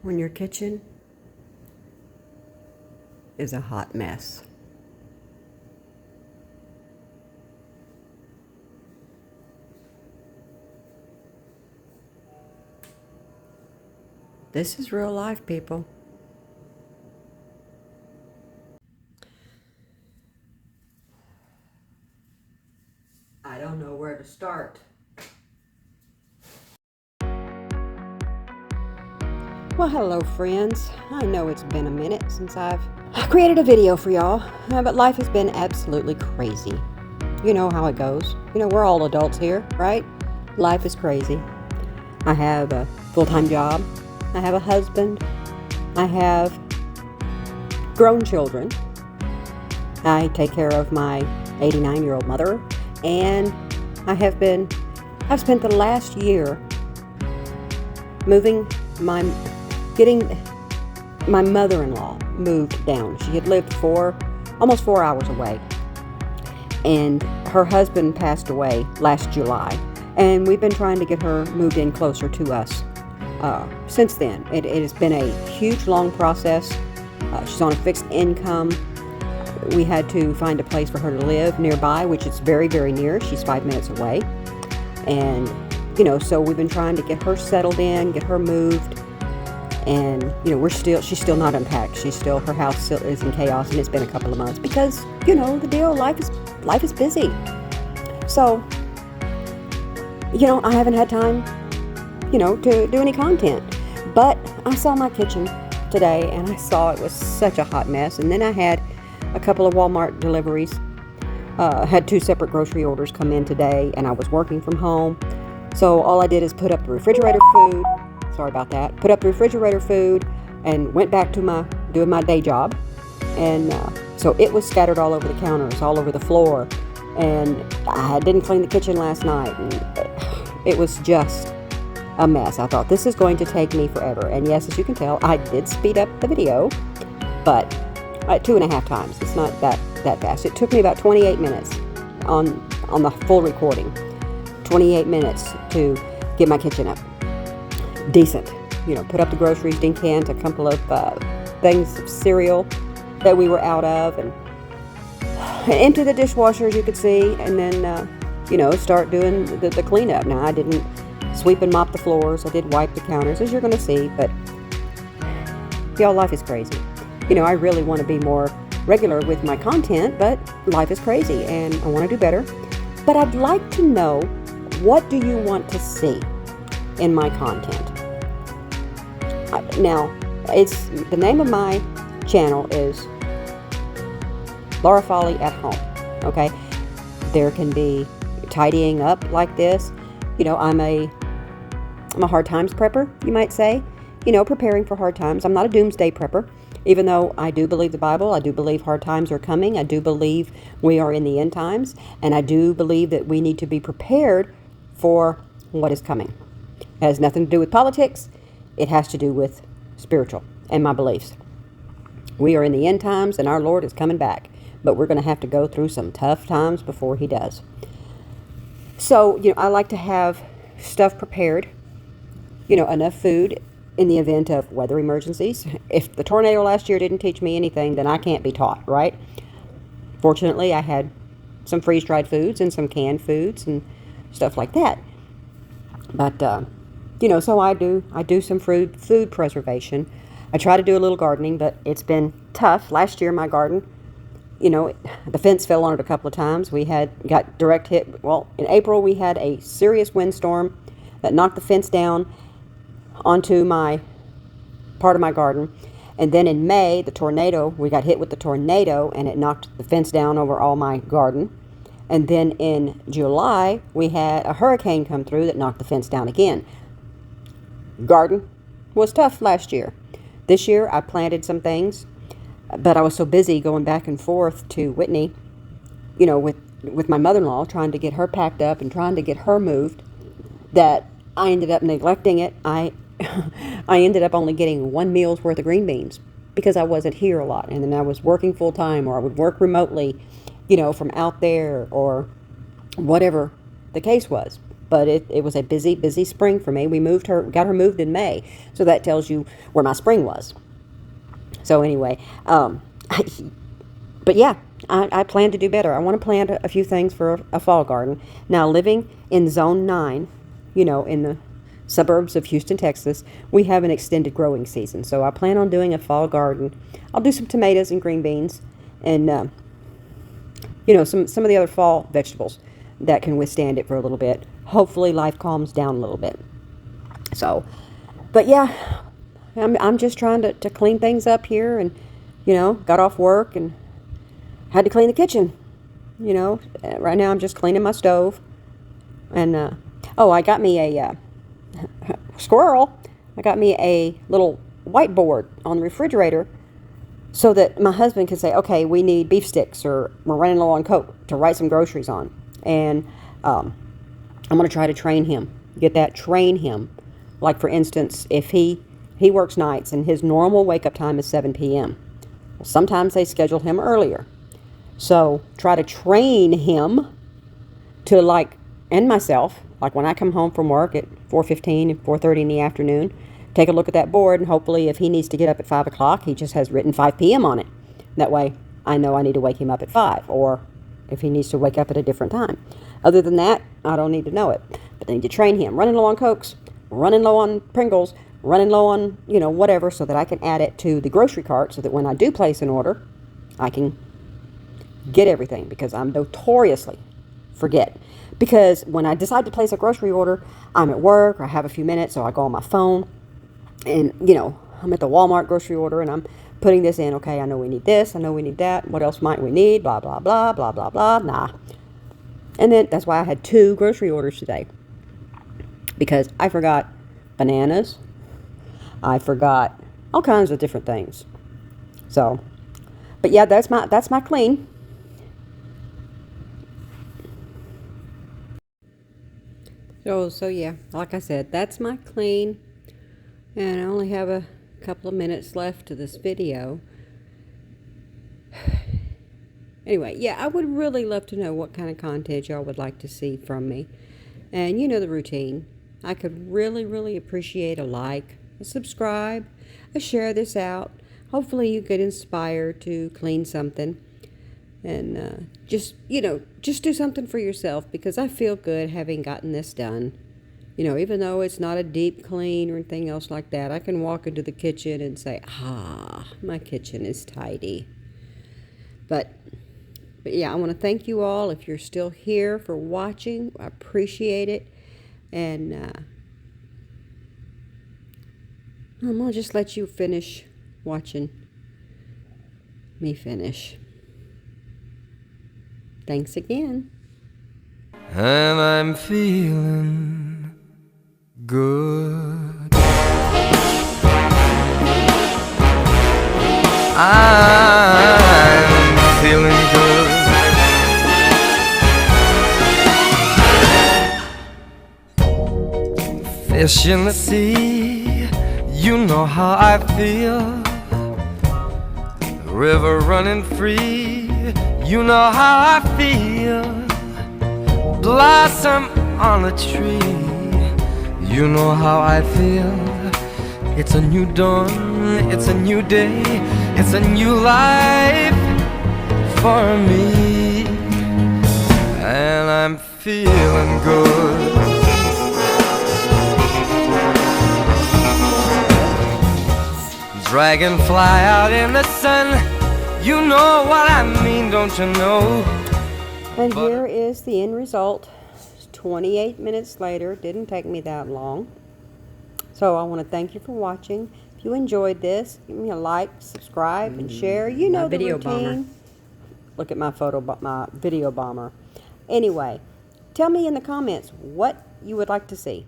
When your kitchen is a hot mess. This is real life, people. I don't know where to start. Well, hello, friends. I know it's been a minute since I've created a video for y'all, but life has been absolutely crazy. You know how it goes. You know, we're all adults here, right? Life is crazy. I have a full-time job. I have a husband. I have grown children. I take care of my 89-year-old mother, and I've spent the last year getting my mother-in-law moved down. She had lived almost 4 hours away, and her husband passed away last July, and we've been trying to get her moved in closer to us since then. It has been a huge, long process. She's on a fixed income. We had to find a place for her to live nearby, which is very, very near. She's 5 minutes away. And, so we've been trying to get her settled in, get her moved. And, she's still not unpacked. Her house still is in chaos, and it's been a couple of months because, the deal, life is busy. So, I haven't had time, to do any content. But I saw my kitchen today, and I saw it was such a hot mess. And then I had a couple of Walmart deliveries. Had 2 separate grocery orders come in today, and I was working from home. So all I did is put up the refrigerator food. Sorry about that. Put up the refrigerator food and went back to doing my day job. And so it was scattered all over the counters, all over the floor. And I didn't clean the kitchen last night. And it was just a mess. I thought, this is going to take me forever. And yes, as you can tell, I did speed up the video, but 2.5 times. It's not that fast. It took me about 28 minutes on the full recording. 28 minutes to get my kitchen up decent. Put up the groceries, decant a couple of things of cereal that we were out of, and empty the dishwasher, as you could see, and then start doing the cleanup. Now, I didn't sweep and mop the floors. I did wipe the counters, as you're going to see, but y'all, life is crazy. I really want to be more regular with my content, but life is crazy and I want to do better. But I'd like to know, what do you want to see in my content? Now, the name of my channel is Laura Folly at Home. Okay, there can be tidying up like this. I'm a hard times prepper, you might say. Preparing for hard times. I'm not a doomsday prepper. Even though I do believe the Bible, I do believe hard times are coming. I do believe we are in the end times. And I do believe that we need to be prepared for what is coming. It has nothing to do with politics. It has to do with spiritual and my beliefs. We are in the end times, and our Lord is coming back. But we're going to have to go through some tough times before he does. So, I like to have stuff prepared. Enough food in the event of weather emergencies. If the tornado last year didn't teach me anything, then I can't be taught, right? Fortunately, I had some freeze-dried foods and some canned foods and stuff like that. But, so I do some food preservation. I try to do a little gardening, but it's been tough. Last year, my garden, the fence fell on it a couple of times. We got direct hit. Well, in April, we had a serious windstorm that knocked the fence down onto my part of my garden. And then in May, we got hit with the tornado, and it knocked the fence down over all my garden. And then in July, we had a hurricane come through that knocked the fence down again. Garden was tough last year. This year, I planted some things, but I was so busy going back and forth to Whitney, with my mother-in-law, trying to get her packed up and trying to get her moved, that I ended up neglecting it. I ended up only getting 1 meal's worth of green beans because I wasn't here a lot. And then I was working full time, or I would work remotely, from out there, or whatever the case was. but it was a busy spring for me. We got her moved in May, so that tells you where my spring was. So anyway, but yeah, I plan to do better. I want to plant a few things for a fall garden. Now, living in Zone 9, in the suburbs of Houston, Texas, we have an extended growing season. So I plan on doing a fall garden. I'll do some tomatoes and green beans and, some of the other fall vegetables that can withstand it for a little bit. Hopefully life calms down a little bit. So, but yeah, I'm just trying to clean things up here and, got off work and had to clean the kitchen. Right now I'm just cleaning my stove. And, I got me a squirrel. I got me a little whiteboard on the refrigerator so that my husband can say, okay, we need beef sticks, or we're running low on Coke, to write some groceries on. And I'm going to try to train him. Train him. Like, for instance, if he works nights and his normal wake-up time is 7 p.m. Well, sometimes they schedule him earlier. So try to train him to, and myself, when I come home from work at 4:15 and 4:30 in the afternoon, take a look at that board, and hopefully if he needs to get up at 5 o'clock, he just has written 5 p.m. on it. That way I know I need to wake him up at 5, or if he needs to wake up at a different time. Other than that, I don't need to know it. But I need to train him. Running low on Cokes, running low on Pringles, running low on, whatever, so that I can add it to the grocery cart so that when I do place an order, I can get everything, because I'm notoriously forget. Because when I decide to place a grocery order, I'm at work, or I have a few minutes, so I go on my phone, and, I'm at the Walmart grocery order, and I'm putting this in. Okay, I know we need this, I know we need that, what else might we need, blah, blah, blah, blah, blah, blah, nah. And then that's why I had 2 grocery orders today, because I forgot bananas, I forgot all kinds of different things. So, but yeah, that's my clean. So yeah, like I said, that's my clean, and I only have a couple of minutes left to this video. Anyway, yeah, I would really love to know what kind of content y'all would like to see from me. And you know the routine. I could really appreciate a like, a subscribe, a share this out. Hopefully you get inspired to clean something. And just do something for yourself, because I feel good having gotten this done. Even though it's not a deep clean or anything else like that, I can walk into the kitchen and say, my kitchen is tidy. But yeah, I want to thank you all if you're still here for watching. I appreciate it. And I'm going to just let you finish watching me finish. Thanks again. And I'm feeling good. I'm feeling good. Fish in the sea, you know how I feel. River running free, you know how I feel. Blossom on a tree, you know how I feel. It's a new dawn, it's a new day, it's a new life for me. And I'm feeling good. Dragonfly out in the sun, you know what I mean, don't you know? And here is the end result. 28 minutes later. Didn't take me that long. So I want to thank you for watching. If you enjoyed this, give me a like, subscribe, and share. You know the video routine. bomber. Look at my video bomber. Anyway, tell me in the comments what you would like to see.